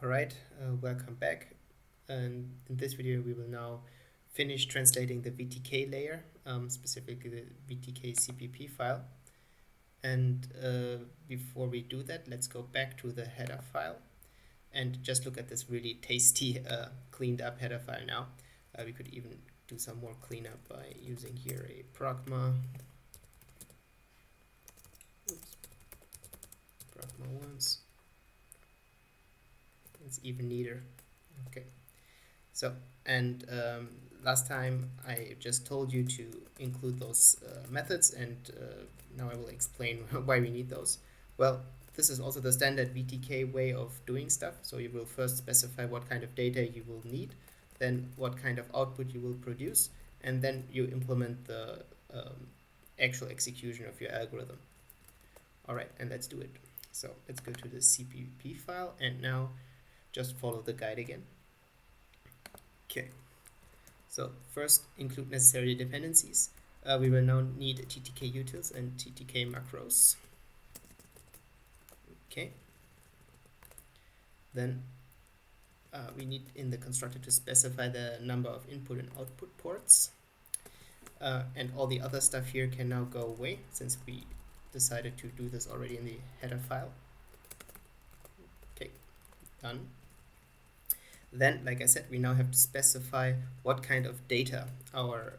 Alright, welcome back. And in this video, we will now finish translating the VTK layer, specifically the VTK CPP file. And before we do that, let's go back to the header file and just look at this really tasty cleaned up header file now. We could even do some more cleanup by using here a pragma. Pragma once. It's even neater. Okay. So, and last time I just told you to include those methods, and now I will explain why we need those. Well, this is also the standard VTK way of doing stuff. So you will first specify what kind of data you will need, then what kind of output you will produce, and then you implement the actual execution of your algorithm. All right, and let's do it. So let's go to the CPP file, and now just follow the guide again. Okay, so first include necessary dependencies. We will now need TTK utils and TTK macros. Okay. Then we need in the constructor to specify the number of input and output ports. And all the other stuff here can now go away since we decided to do this already in the header file. Okay, done. Then, like I said, we now have to specify what kind of data our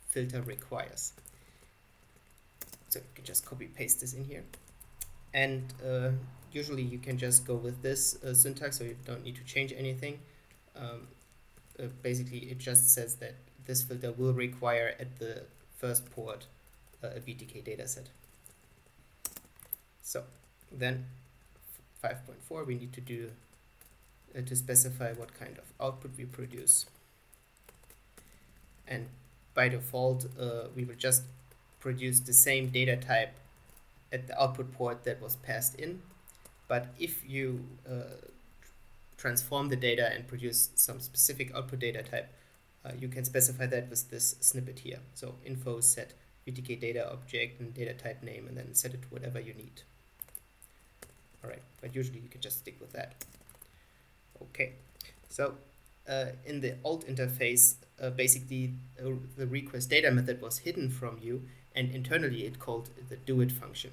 filter requires. So you can just copy paste this in here. And usually you can just go with this syntax, so you don't need to change anything. Basically, it just says that this filter will require at the first port a VTK dataset. So then 5.4, we need to do to specify what kind of output we produce. And by default, we will just produce the same data type at the output port that was passed in. But if you transform the data and produce some specific output data type, you can specify that with this snippet here. So info set VTK data object and data type name, and then set it to whatever you need. All right, but usually you can just stick with that. Okay, so in the alt interface, basically the request data method was hidden from you, and internally it called the doit function.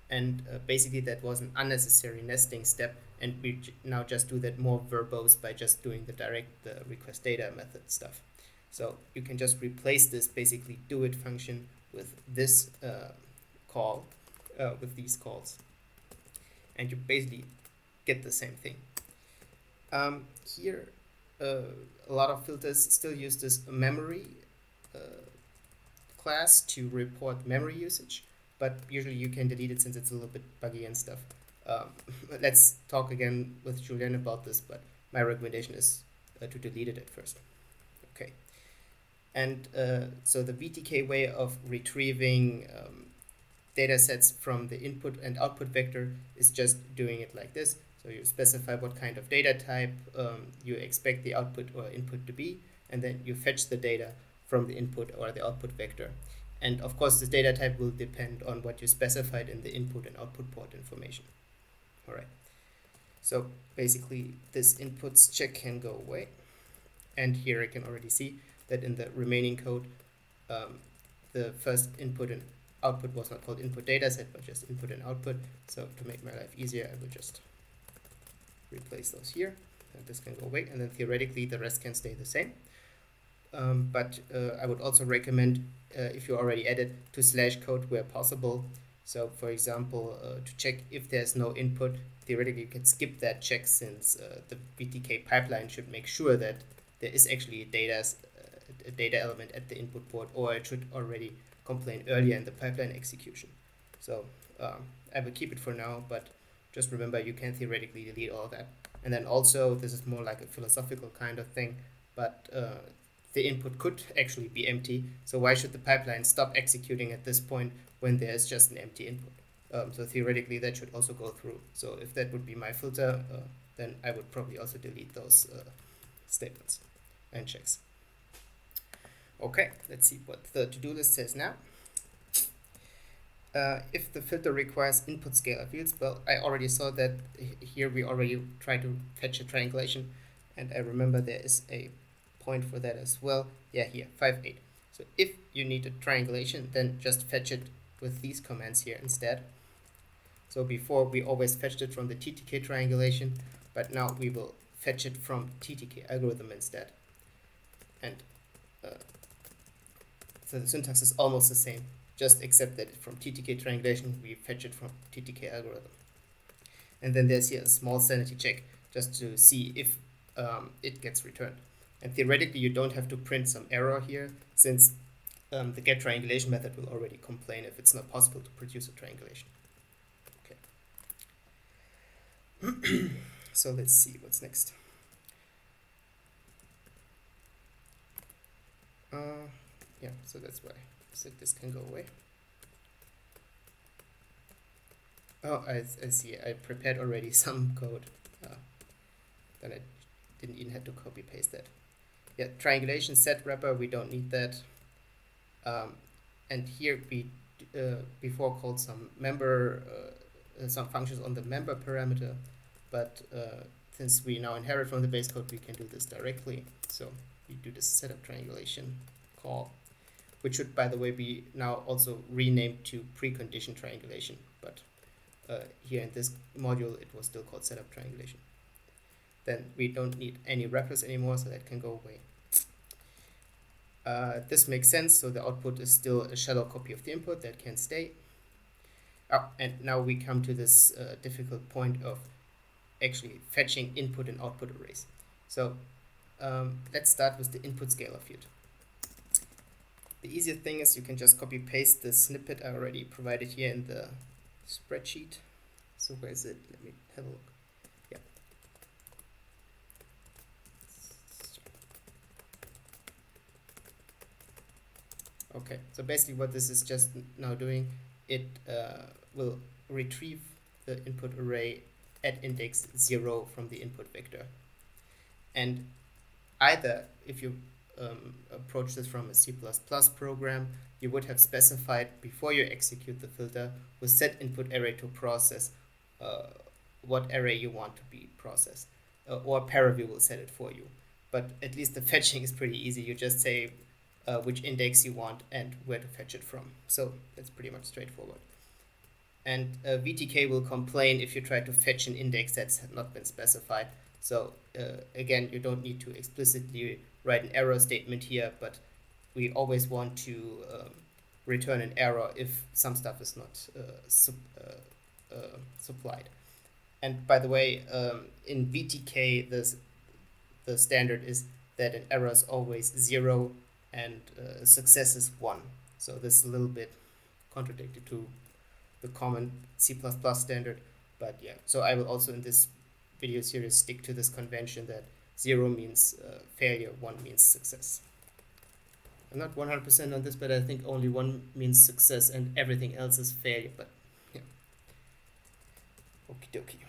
And basically that was an unnecessary nesting step, and we now just do that more verbose by just doing the direct request data method stuff. So you can just replace this basically doit function with this call, with these calls, and you basically get the same thing. Here, a lot of filters still use this memory class to report memory usage, but usually you can delete it since it's a little bit buggy and stuff. Let's talk again with Julian about this, but my recommendation is to delete it at first. Okay. And so the VTK way of retrieving data sets from the input and output vector is just doing it like this. So you specify what kind of data type you expect the output or input to be, and then you fetch the data from the input or the output vector. And of course, this data type will depend on what you specified in the input and output port information. All right. So basically, this inputs check can go away. And here I can already see that in the remaining code, the first input and output was not called input dataset, but just input and output. So to make my life easier, I will just replace those here, and this can go away, and then theoretically the rest can stay the same. But I would also recommend, if you already added, to slash code where possible. So for example, to check if there's no input, theoretically you can skip that check, since the VTK pipeline should make sure that there is actually a data element at the input port, or it should already complain earlier in the pipeline execution. So I will keep it for now, but just remember you can theoretically delete all of that. And then also, this is more like a philosophical kind of thing, but the input could actually be empty. So why should the pipeline stop executing at this point when there's just an empty input? So theoretically that should also go through. So if that would be my filter, then I would probably also delete those statements and checks. Okay, let's see what the to-do list says now. if the filter requires input scalar fields, well, I already saw that here we already try to fetch a triangulation, and I remember there is a point for that as well. Yeah, here, 5, 8. So if you need a triangulation, then just fetch it with these commands here instead. So before we always fetched it from the TTK triangulation, but now we will fetch it from TTK algorithm instead. And so the syntax is almost the same, just except that from TTK triangulation we fetch it from TTK algorithm. And then there's here a small sanity check just to see if it gets returned. And theoretically you don't have to print some error here, since the get triangulation method will already complain if it's not possible to produce a triangulation. Okay. So let's see what's next. Yeah, so that's why I said this can go away. Oh, I see. I prepared already some code. Then I didn't even have to copy paste that. Yeah, triangulation set wrapper, we don't need that. And here we before called some member, some functions on the member parameter, but since we now inherit from the base code, we can do this directly. So we do this setup triangulation call, which should, by the way, be now also renamed to precondition triangulation, but here in this module it was still called setup triangulation. Then we don't need any wrappers anymore, so that can go away. This makes sense, so the output is still a shallow copy of the input that can stay. Oh, and now we come to this difficult point of actually fetching input and output arrays. So let's start with the input scalar field. The easiest thing is you can just copy paste the snippet I already provided here in the spreadsheet. So where is it? Let me have a look. Yeah. Okay, so basically what this is just now doing, it will retrieve the input array at index 0 from the input vector. And either if you approach this from a C++ program, you would have specified before you execute the filter with set input array to process what array you want to be processed, or ParaView will set it for you. But at least the fetching is pretty easy. You just say which index you want and where to fetch it from. So that's pretty much straightforward. And VTK will complain if you try to fetch an index that's not been specified. So again, you don't need to explicitly write an error statement here, but we always want to return an error if some stuff is not supplied. And by the way, in VTK, the standard is that an error is always 0 and success is 1. So this is a little bit contradictory to the common C++ standard, but yeah. So I will also in this video series stick to this convention that 0 means failure, 1 means success. I'm not 100% on this, but I think only 1 means success and everything else is failure, but yeah. Okie dokie.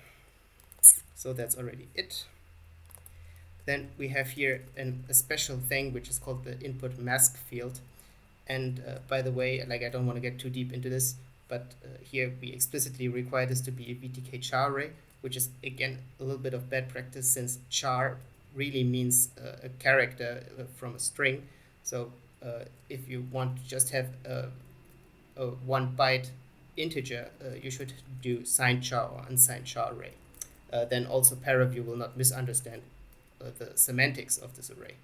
So that's already it. Then we have here a special thing which is called the input mask field. And by the way, like I don't want to get too deep into this, but here we explicitly require this to be a VTK char array, which is again a little bit of bad practice since char really means a character from a string. So if you want to just have a 1 byte integer, you should do signed char or unsigned char array. Then also ParaView will not misunderstand the semantics of this array.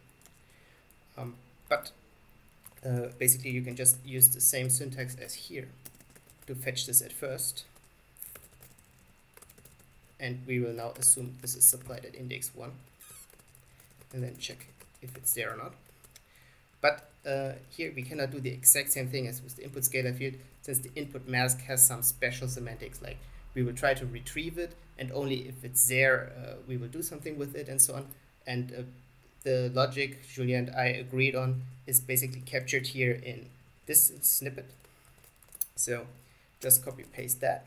But basically you can just use the same syntax as here to fetch this at first. And we will now assume this is supplied at index 1. And then check if it's there or not. But here we cannot do the exact same thing as with the input scalar field, since the input mask has some special semantics, like we will try to retrieve it, and only if it's there we will do something with it, and so on. And the logic Julien and I agreed on is basically captured here in this snippet. So just copy paste that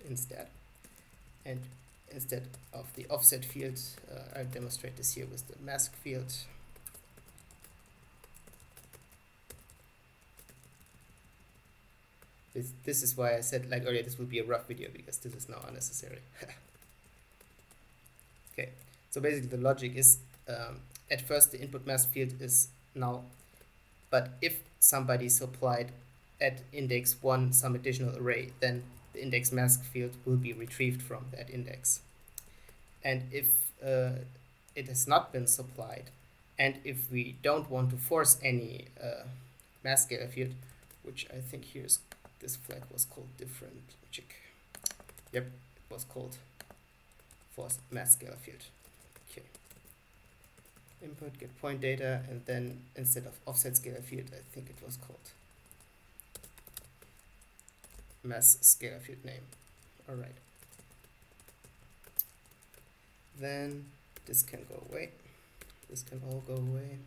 instead. And instead of the offset field, I'll demonstrate this here with the mask field. This is why I said like earlier this will be a rough video, because this is now unnecessary. Okay, so basically the logic is at first the input mask field is null, but if somebody supplied at index 1 some additional array, then the index mask field will be retrieved from that index. And if it has not been supplied, and if we don't want to force any mask scalar field, which I think here's this flag was called different. Check. Yep, it was called force mask scalar field. Okay. Input get point data, and then instead of offset scalar field, I think it was called mass scalar field name. All right. Then this can go away. This can all go away.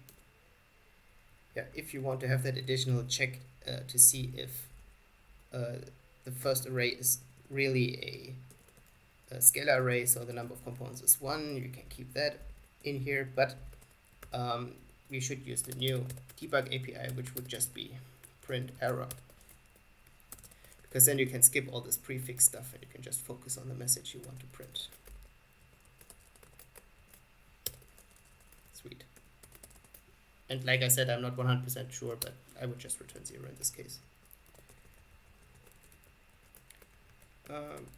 Yeah, if you want to have that additional check to see if the first array is really a scalar array, so the number of components is 1, you can keep that in here, but we should use the new debug API, which would just be print error, because then you can skip all this prefix stuff and you can just focus on the message you want to print. Sweet. And like I said, I'm not 100% sure, but I would just return 0 in this case.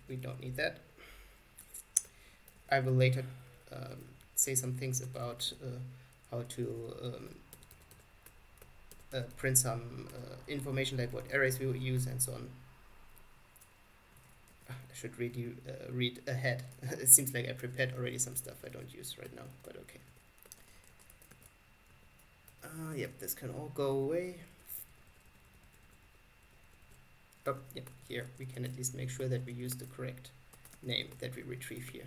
We don't need that. I will later say some things about how to print some information, like what arrays we will use and so on. I should read ahead. It seems like I prepared already some stuff I don't use right now, but okay. Yep, this can all go away. Oh, yep, here we can at least make sure that we use the correct name that we retrieve here.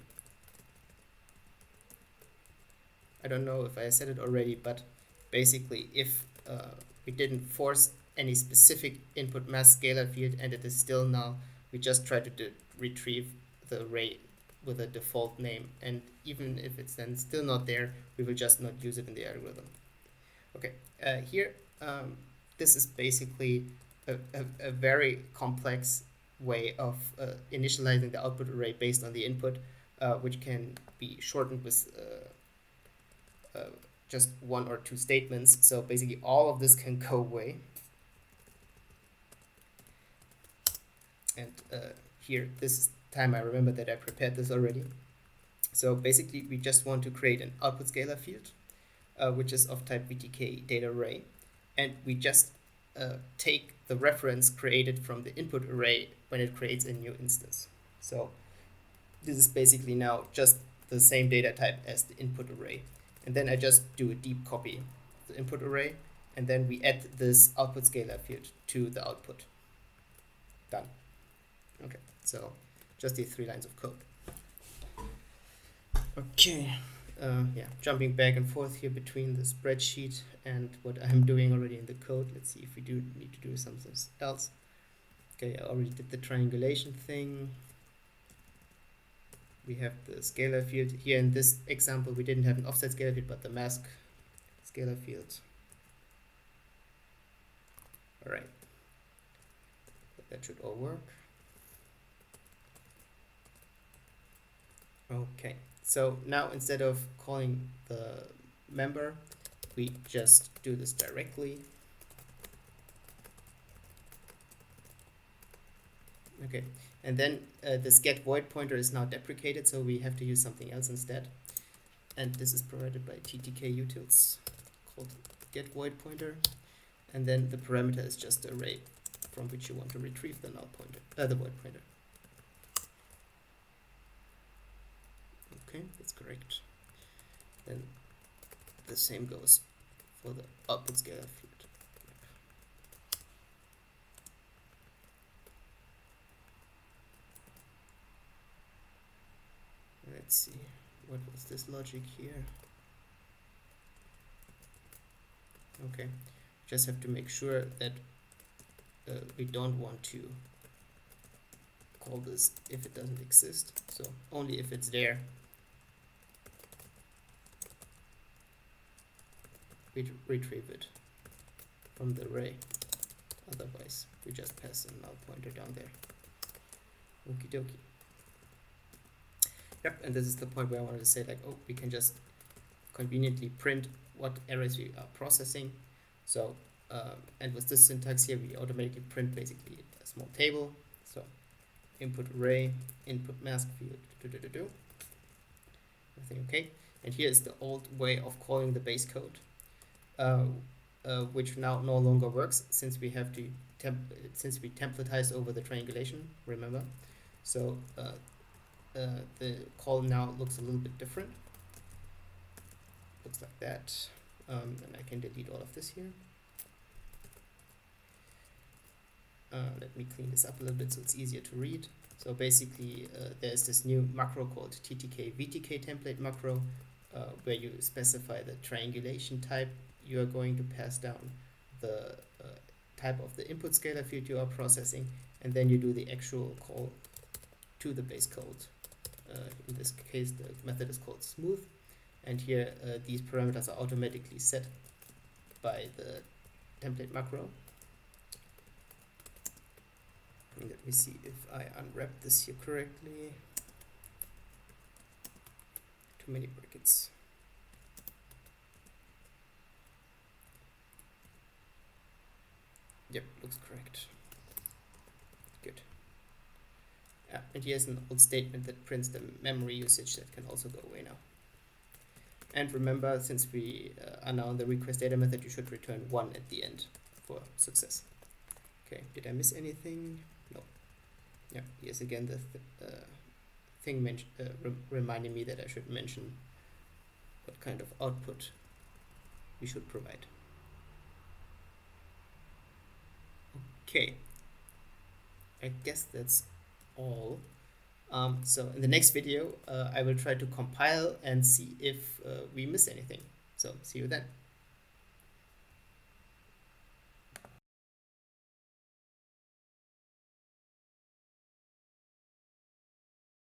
I don't know if I said it already, but basically if we didn't force any specific input mask scalar field and it is still null, we just try to retrieve the array with a default name, and even if it's then still not there, we will just not use it in the algorithm. Okay, here this is basically a very complex way of initializing the output array based on the input, which can be shortened with just 1 or 2 statements. So basically all of this can go away. And here, this time I remember that I prepared this already. So basically we just want to create an output scalar field, which is of type VTK data array. And we just take the reference created from the input array when it creates a new instance. So this is basically now just the same data type as the input array. And then I just do a deep copy of the input array, and then we add this output scalar field to the output. Done. Okay, so just these 3 lines of code. Okay, yeah, jumping back and forth here between the spreadsheet and what I'm doing already in the code. Let's see if we do need to do something else. Okay, I already did the triangulation thing. We have the scalar field. Here in this example, we didn't have an offset scalar field, but the mask scalar field. All right, that should all work. Okay, so now instead of calling the member, we just do this directly. Okay, and then this get void pointer is now deprecated, so we have to use something else instead. And this is provided by TTK utils called get void pointer. And then the parameter is just the array from which you want to retrieve the null pointer, the void pointer. Okay, that's correct. Then the same goes for the output scalar field. Let's see, what was this logic here? Okay, just have to make sure that we don't want to call this if it doesn't exist, so only if it's there we retrieve it from the array. Otherwise, we just pass a null pointer down there. Okie dokie. Yep, and this is the point where I wanted to say, like, oh, we can just conveniently print what arrays we are processing. So, and with this syntax here, we automatically print basically a small table. So, input array, input mask field, everything okay. And here is the old way of calling the base code, which now no longer works since we have to since we templatize over the triangulation. Remember, so the call now looks a little bit different. Looks like that, and I can delete all of this here. Let me clean this up a little bit so it's easier to read. So basically, there's this new macro called TTK VTK template macro, where you specify the triangulation type you are going to pass down, the type of the input scalar field you are processing, and then you do the actual call to the base code. In this case, the method is called smooth, and here these parameters are automatically set by the template macro. Let me see if I unwrap this here correctly. Too many brackets. Yep, looks correct. Good. And here's an old statement that prints the memory usage that can also go away now. And remember, since we are now in the request data method, you should return 1 at the end for success. Okay, did I miss anything? No. Yeah, here's again the thing reminding me that I should mention what kind of output we should provide. Okay, I guess that's all. So in the next video, I will try to compile and see if we miss anything. So see you then.